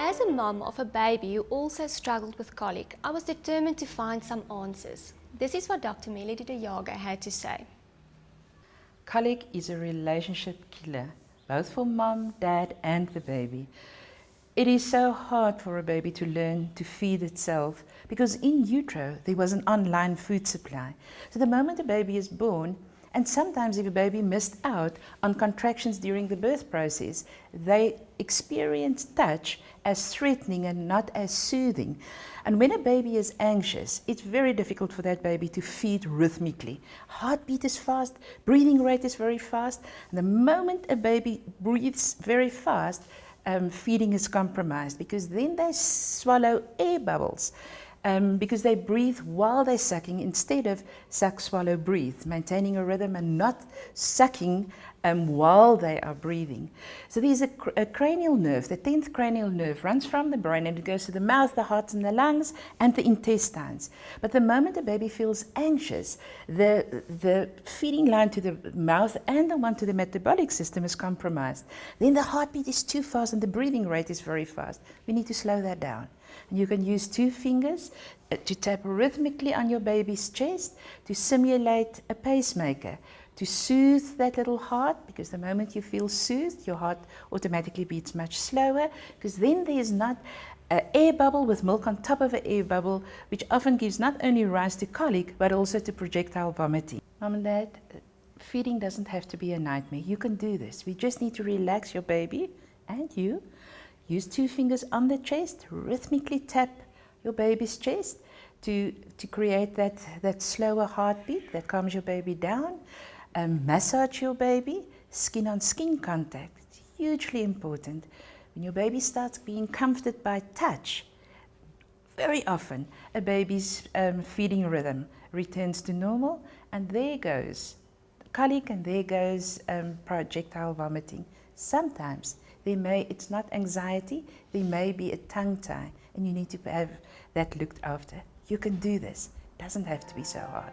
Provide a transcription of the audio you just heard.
As a mum of a baby who also struggled with colic, I was determined to find some answers. This is what Dr Melodie de Jager had to say. Colic is a relationship killer, both for mom, dad and the baby. It is so hard for a baby to learn to feed itself because in utero there was an online food supply. So the moment a baby is born, and sometimes if a baby missed out on contractions during the birth process, they experience touch as threatening and not as soothing. And when a baby is anxious, it's very difficult for that baby to feed rhythmically. Heartbeat is fast, breathing rate is very fast, and the moment a baby breathes very fast, feeding is compromised because then they swallow air bubbles. Because they breathe while they're sucking instead of suck, swallow, breathe, maintaining a rhythm and not sucking while they are breathing. So there's a cranial nerve, the 10th cranial nerve runs from the brain and it goes to the mouth, the heart and the lungs and the intestines. But the moment a baby feels anxious, the feeding line to the mouth and the one to the metabolic system is compromised. Then the heartbeat is too fast and the breathing rate is very fast. We need to slow that down. And you can use 2 fingers to tap rhythmically on your baby's chest to simulate a pacemaker, to soothe that little heart, because the moment you feel soothed, your heart automatically beats much slower, because then there's not an air bubble with milk on top of an air bubble, which often gives not only rise to colic, but also to projectile vomiting. Mom and Dad, feeding doesn't have to be a nightmare. You can do this. We just need to relax your baby and you. Use 2 fingers on the chest, rhythmically tap your baby's chest to create that slower heartbeat that calms your baby down. Massage your baby, skin on skin contact. It's hugely important. When your baby starts being comforted by touch, very often a baby's feeding rhythm returns to normal, and there goes colic and there goes projectile vomiting. Sometimes it's not anxiety, there may be a tongue tie and you need to have that looked after. You can do this, it doesn't have to be so hard.